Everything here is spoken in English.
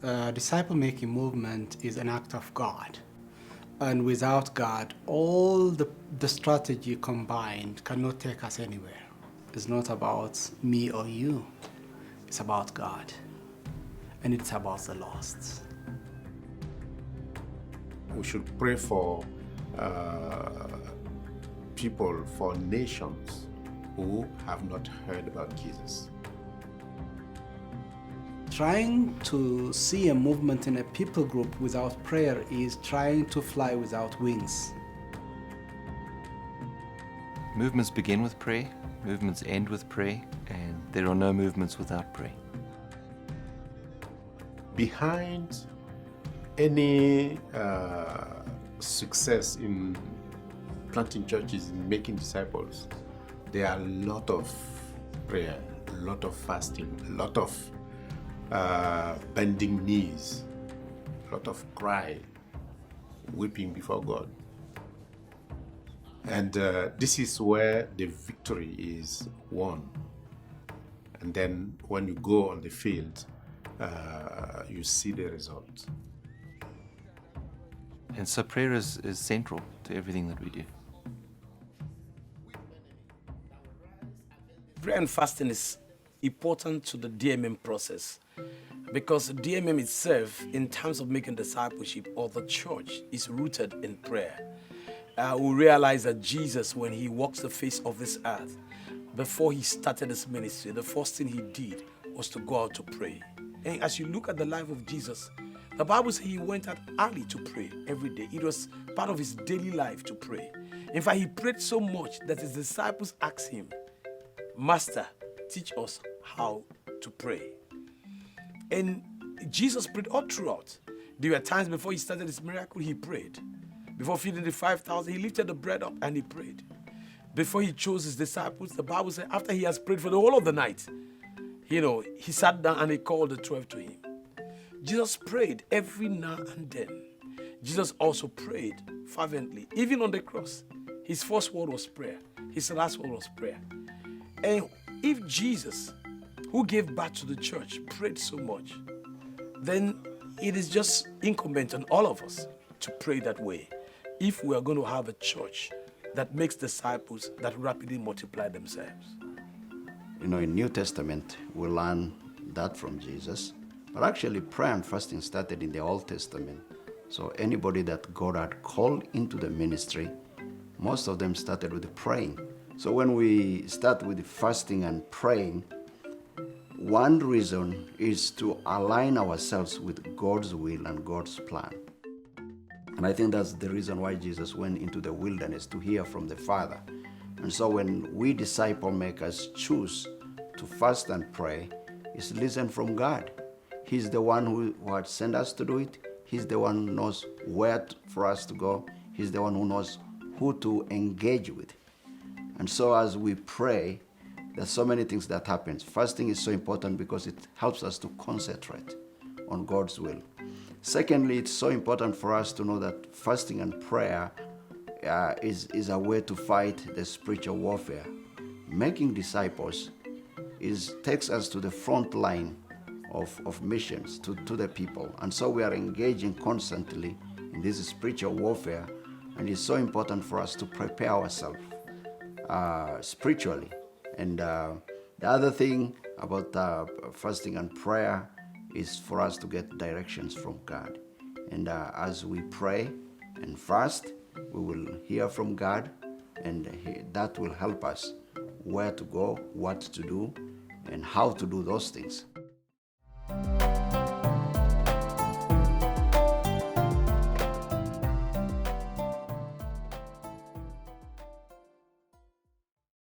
Disciple-making movement is an act of God. And without God, all the strategy combined cannot take us anywhere. It's not about me or you. It's about God. And it's about the lost. We should pray for people, for nations who have not heard about Jesus. Trying to see a movement in a people group without prayer is trying to fly without wings. Movements begin with prayer, movements end with prayer, and there are no movements without prayer. Behind any success in planting churches, in making disciples, there are a lot of prayer, a lot of fasting, a lot of bending knees, a lot of cry, weeping before God. And this is where the victory is won. And then when you go on the field, you see the result. And so prayer is central to everything that we do. Prayer and fasting is important to the DMM process because DMM itself, in terms of making discipleship or the church, is rooted in prayer. We realize that Jesus, when he walks the face of this earth, before he started his ministry, the first thing he did was to go out to pray. And as you look at the life of Jesus, the Bible says he went out early to pray every day. It was part of his daily life to pray. In fact, he prayed so much that his disciples asked him, "Master, teach us how to pray." And Jesus prayed all throughout. There were times before he started his miracle, he prayed. Before feeding the 5,000, he lifted the bread up and he prayed. Before he chose his disciples, the Bible said after he has prayed for the whole of the night, he sat down and he called the 12 to him. Jesus prayed every now and then. Jesus also prayed fervently, even on the cross. His first word was prayer. His last word was prayer. And if Jesus, who gave birth to the church, prayed so much, then it is just incumbent on all of us to pray that way if we are going to have a church that makes disciples that rapidly multiply themselves. In New Testament, we learn that from Jesus. But actually, prayer and fasting started in the Old Testament. So anybody that God had called into the ministry, most of them started with praying. So when we start with fasting and praying, one reason is to align ourselves with God's will and God's plan. And I think that's the reason why Jesus went into the wilderness, to hear from the Father. And so when we disciple makers choose to fast and pray, it's listen from God. He's the one who had sent us to do it. He's the one who knows where for us to go. He's the one who knows who to engage with. And so as we pray, there's so many things that happen. Fasting is so important because it helps us to concentrate on God's will. Secondly, it's so important for us to know that fasting and prayer is a way to fight the spiritual warfare. Making disciples takes us to the front line of missions to the people. And so we are engaging constantly in this spiritual warfare, and it's so important for us to prepare ourselves spiritually. And the other thing about fasting and prayer is for us to get directions from God. And as we pray and fast, we will hear from God, and that will help us where to go, what to do, and how to do those things.